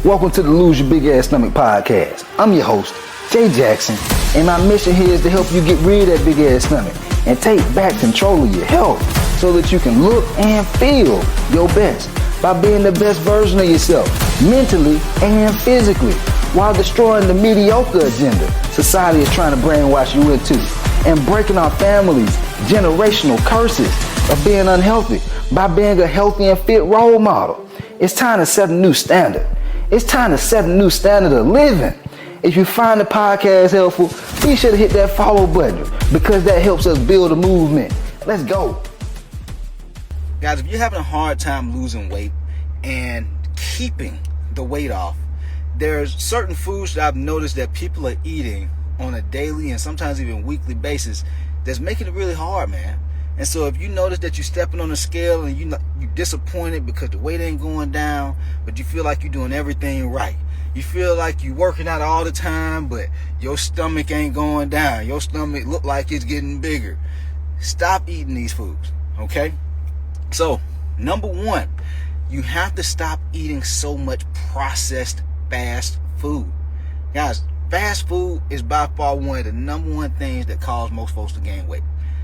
Welcome to the Lose Your Big Ass Stomach podcast. I'm your host, Jay Jackson, and my mission here is to help you get rid of that big ass stomach and take back control of your health so that you can look and feel your best by being the best version of yourself, mentally and physically, while destroying the mediocre agenda society is trying to brainwash you into, and breaking our families' generational curses of being unhealthy by being a healthy and fit role model. It's time to set a new standard. It's time to set a new standard of living. If you find the podcast helpful, be sure to hit that follow button because that helps us build a movement. Let's go. Guys, if you're having a hard time losing weight and keeping the weight off, there's certain foods that I've noticed that people are eating on a daily and sometimes even weekly basis that's making it really hard, man. And so if you notice that you're stepping on the scale and you're disappointed because the weight ain't going down, but you feel like you're doing everything right. You feel like you're working out all the time, but your stomach ain't going down. Your stomach look like it's getting bigger. Stop eating these foods, okay? So, number one, you have to stop eating so much processed fast food. Guys, fast food is by far one of the number one things that cause most folks to gain weight.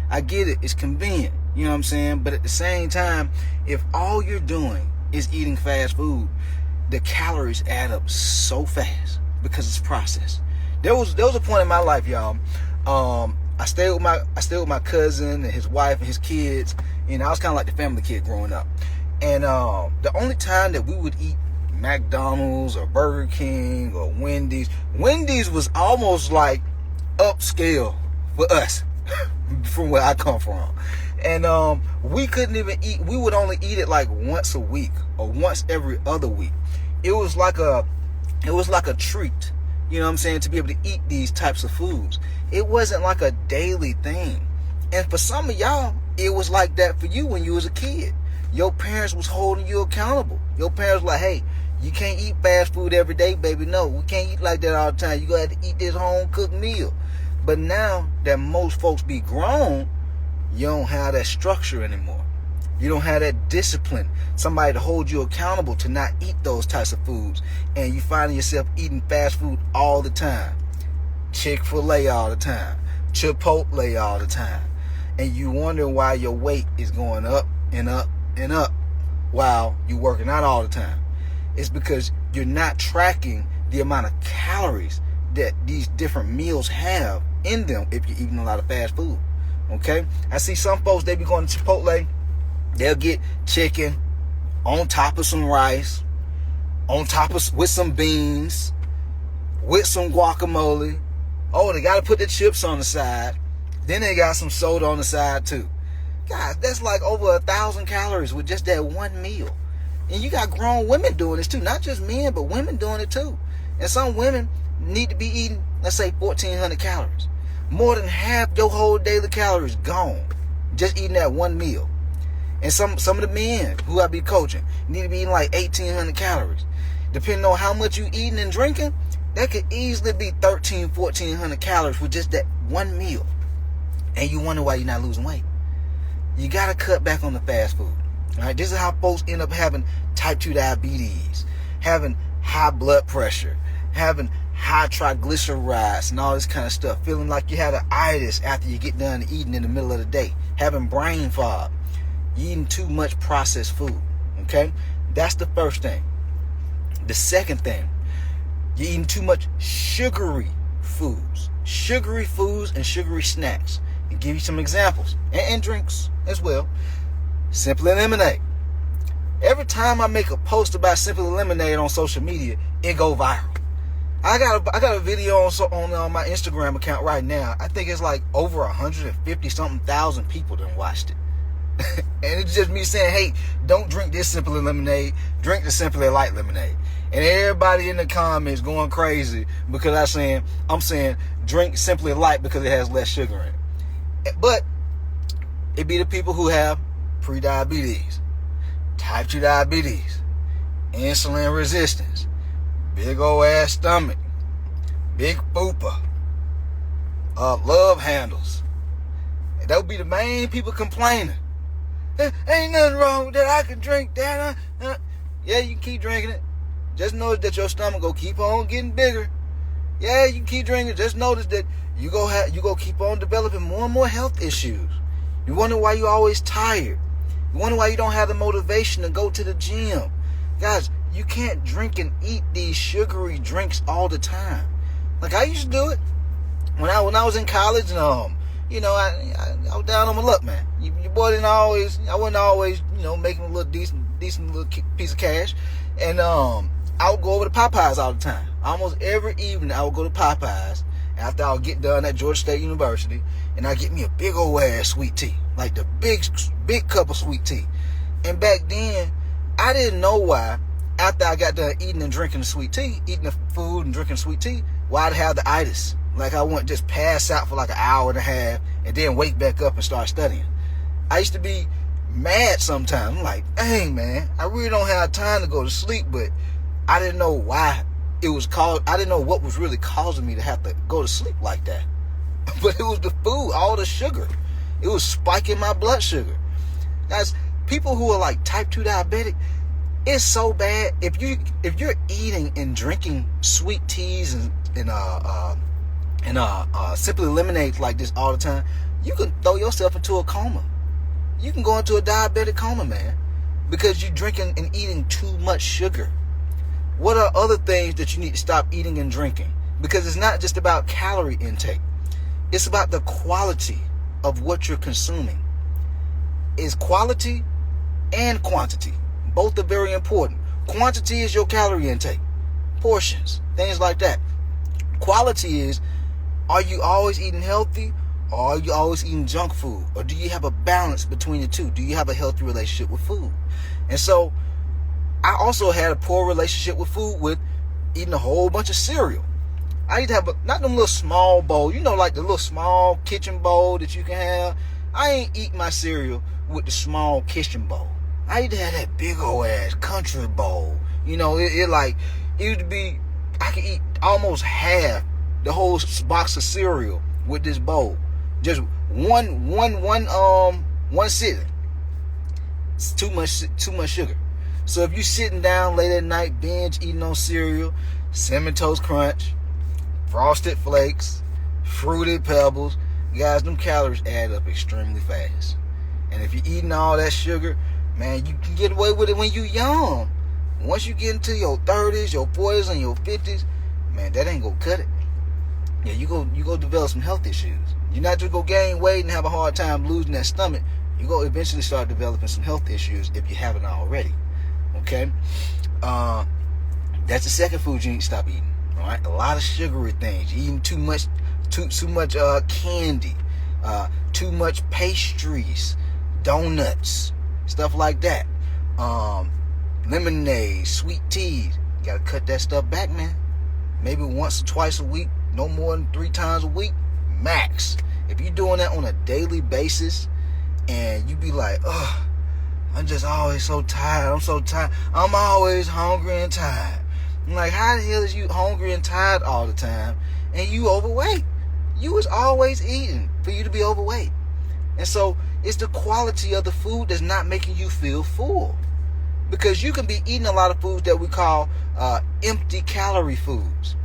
I get it, it's convenient, you know what I'm saying? But at the same time, if all you're doing is eating fast food, the calories add up so fast because it's processed. There was a point in my life, y'all. I stayed with my cousin and his wife and his kids. You know, I was kind of like the family kid growing up. And the only time that we would eat McDonald's or Burger King or Wendy's was almost like upscale for us from where I come from. And we couldn't even eat, we would only eat it like once a week or once every other week. It was like a treat, you know what I'm saying, to be able to eat these types of foods. It wasn't like a daily thing. And for some of y'all, it was like that for you when you was a kid. Your parents was holding you accountable. Your parents were like, hey, you can't eat fast food every day, baby. No, we can't eat like that all the time. You gotta have to eat this home cooked meal. But now that most folks be grown, you don't have that structure anymore. You don't have that discipline. Somebody to hold you accountable to not eat those types of foods. And you find yourself eating fast food all the time. Chick-fil-A all the time. Chipotle all the time. And you wonder why your weight is going up and up and up while you're working out all the time. It's because you're not tracking the amount of calories that these different meals have in them if you're eating a lot of fast food. Okay? I see some folks, they be going to Chipotle, they'll get chicken on top of some rice, with some beans, with some guacamole. Oh, they got to put the chips on the side. Then they got some soda on the side too. Guys, that's like over 1,000 calories with just that one meal. And you got grown women doing this too. Not just men, but women doing it too. And some women need to be eating, let's say, 1,400 calories. More than half your whole daily calories gone just eating that one meal. And some of the men who I be coaching need to be eating like 1,800 calories. Depending on how much you eating and drinking, that could easily be 1,400 calories with just that one meal. And you wonder why you're not losing weight. You got to cut back on the fast food. All right, this is how folks end up having type 2 diabetes, having high blood pressure, having high triglycerides and all this kind of stuff, feeling like you had an itis after you get done eating in the middle of the day, having brain fog, eating too much processed food. Okay, that's the first thing. The second thing, you're eating too much sugary foods and sugary snacks. And give you some examples and drinks as well. Simply Lemonade. Every time I make a post about Simply Lemonade on social media, it go viral. I got a video on my Instagram account right now. I think it's like over 150 something thousand people done watched it. And it's just me saying, hey, don't drink this Simply Lemonade, drink the Simply Light Lemonade. And everybody in the comments going crazy because I'm saying drink Simply Light because it has less sugar in it. But it be the people who have pre-diabetes, type 2 diabetes, insulin resistance, big old ass stomach, big fupa, love handles. And that would be the main people complaining. Ain't nothing wrong with that. I can drink that. Yeah, you can keep drinking it. just notice that your stomach go keep on getting bigger. Yeah, you keep drinking. Just notice that you go keep on developing more and more health issues. You wonder why you're always tired. You wonder why you don't have the motivation to go to the gym. Guys, you can't drink and eat these sugary drinks all the time. Like I used to do it when I was in college, and I was down on my luck, man. Your boy I wasn't always, making a little decent little piece of cash, and I would go over to Popeyes all the time. Almost every evening, I would go to Popeyes after I would get done at Georgia State University, and I'd get me a big old ass sweet tea, like the big cup of sweet tea. And back then, I didn't know why. After I got done eating and drinking the sweet tea, eating the food and drinking sweet tea, why I'd have the itis. Like I wouldn't just pass out for like an hour and a half and then wake back up and start studying. I used to be mad sometimes. I'm like, dang, man, I really don't have time to go to sleep, but I didn't know why it was called. I didn't know what was really causing me to have to go to sleep like that. But it was the food, all the sugar. It was spiking my blood sugar. Guys, people who are like type 2 diabetic, it's so bad. If you're eating and drinking sweet teas and simply lemonades like this all the time, you can throw yourself into a coma. You can go into a diabetic coma, man, because you're drinking and eating too much sugar. What are other things that you need to stop eating and drinking? Because it's not just about calorie intake. It's about the quality of what you're consuming. It's quality and quantity. Both are very important. Quantity is your calorie intake, portions, things like that. Quality is, are you always eating healthy, or are you always eating junk food? Or do you have a balance between the two? Do you have a healthy relationship with food? And so I also had a poor relationship with food with eating a whole bunch of cereal. I used to have not them little small bowl, like the little small kitchen bowl that you can have. I ain't eat my cereal with the small kitchen bowl. I used to have that big old ass country bowl. It used to be, I could eat almost half the whole box of cereal with this bowl. Just one sitting. It's too much sugar. So if you're sitting down late at night, binge eating on cereal, Cinnamon Toast Crunch, Frosted Flakes, Fruity Pebbles, guys, them calories add up extremely fast. And if you're eating all that sugar, man, you can get away with it when you're young. Once you get into your 30s, your 40s, and your 50s, man, that ain't gonna cut it. Yeah, you go develop some health issues. You're not just gonna gain weight and have a hard time losing that stomach. You go eventually start developing some health issues if you haven't already. Okay, that's the second food you need to stop eating. All right, a lot of sugary things. You're eating too much candy, too much pastries, donuts, stuff like that. Lemonade, sweet teas. You gotta cut that stuff back, man. Maybe once or twice a week, no more than 3 times a week, max. If you're doing that on a daily basis, and you be like, ugh, I'm just always so tired. I'm so tired. I'm always hungry and tired. I'm like, how the hell is you hungry and tired all the time, and you overweight? You was always eating for you to be overweight. And so it's the quality of the food that's not making you feel full. Because you can be eating a lot of foods that we call empty calorie foods.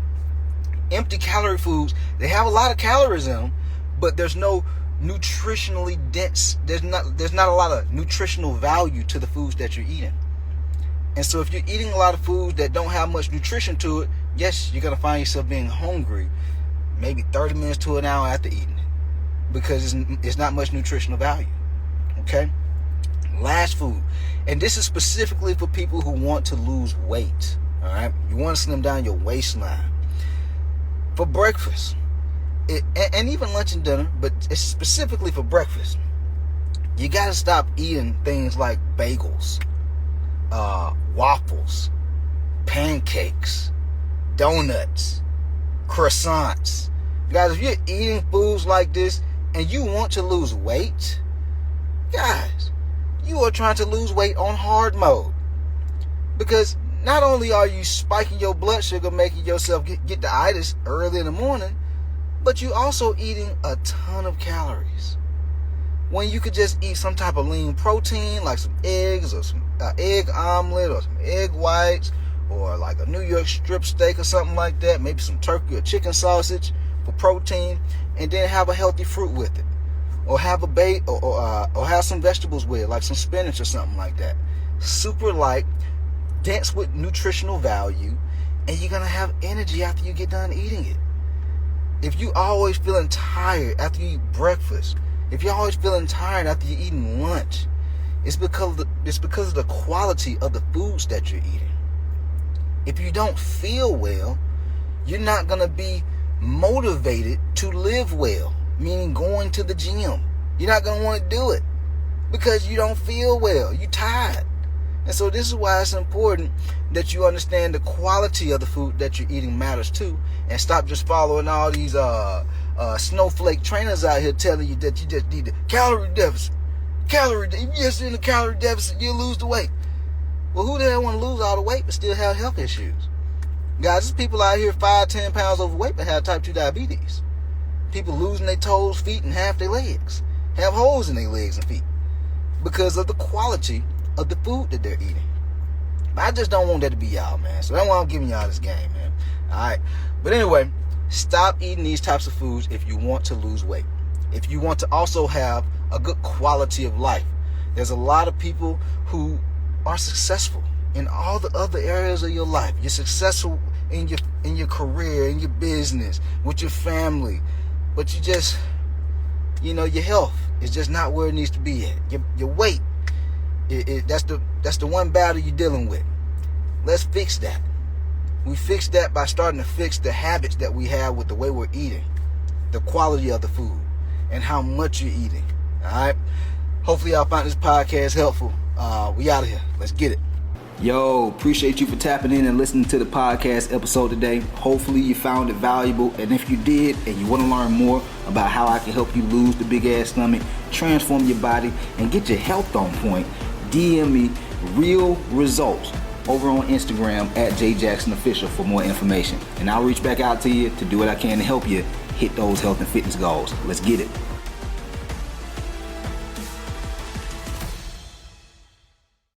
Empty calorie foods, they have a lot of calories in them, but there's no nutritionally dense, there's not a lot of nutritional value to the foods that you're eating. And so if you're eating a lot of foods that don't have much nutrition to it, yes, you're going to find yourself being hungry maybe 30 minutes to an hour after eating it, because it's not much nutritional value. Okay? Last food, and this is specifically for people who want to lose weight. All right, you want to slim down your waistline. For breakfast, and even lunch and dinner, but it's specifically for breakfast, you got to stop eating things like bagels, waffles, pancakes, donuts, croissants. Guys, if you're eating foods like this and you want to lose weight, guys, you are trying to lose weight on hard mode. Because not only are you spiking your blood sugar, making yourself get the itis early in the morning, but you also eating a ton of calories. When you could just eat some type of lean protein, like some eggs or some egg omelet or some egg whites or like a New York strip steak or something like that, maybe some turkey or chicken sausage for protein, and then have a healthy fruit with it, or have or have some vegetables with it, like some spinach or something like that. Super light, dense with nutritional value, and you're gonna have energy after you get done eating it. If you always feeling tired after you eat breakfast, if you're always feeling tired after you're eating lunch, it's because of the quality of the foods that you're eating. If you don't feel well, you're not gonna be motivated to live well, meaning going to the gym. You're not gonna want to do it because you don't feel well. You're tired. And so this is why it's important that you understand the quality of the food that you're eating matters too, and stop just following all these snowflake trainers out here telling you that you just need a calorie deficit. If you're just in a calorie deficit, you'll lose the weight. Well, who the hell want to lose all the weight but still have health issues? Guys, there's people out here 5-10 pounds overweight but have type 2 diabetes. People losing their toes, feet, and half their legs. Have holes in their legs and feet because of the quality of the food that they're eating. But I just don't want that to be y'all, man. So that's why I'm giving y'all this game, man. Alright. But anyway, stop eating these types of foods if you want to lose weight. If you want to also have a good quality of life. There's a lot of people who are successful in all the other areas of your life. You're successful in your career, in your business, with your family. But you just, your health is just not where it needs to be at. Your weight, that's the one battle you're dealing with. Let's fix that. We fix that by starting to fix the habits that we have with the way we're eating, the quality of the food, and how much you're eating. Alright? Hopefully y'all found this podcast helpful. We out of here. Let's get it. Yo, appreciate you for tapping in and listening to the podcast episode today. Hopefully you found it valuable, and if you did and you want to learn more about how I can help you lose the big ass stomach, transform your body, and get your health on point, DM me real results over on Instagram at JJacksonOfficial for more information, and I'll reach back out to you to do what I can to help you hit those health and fitness goals. Let's get it.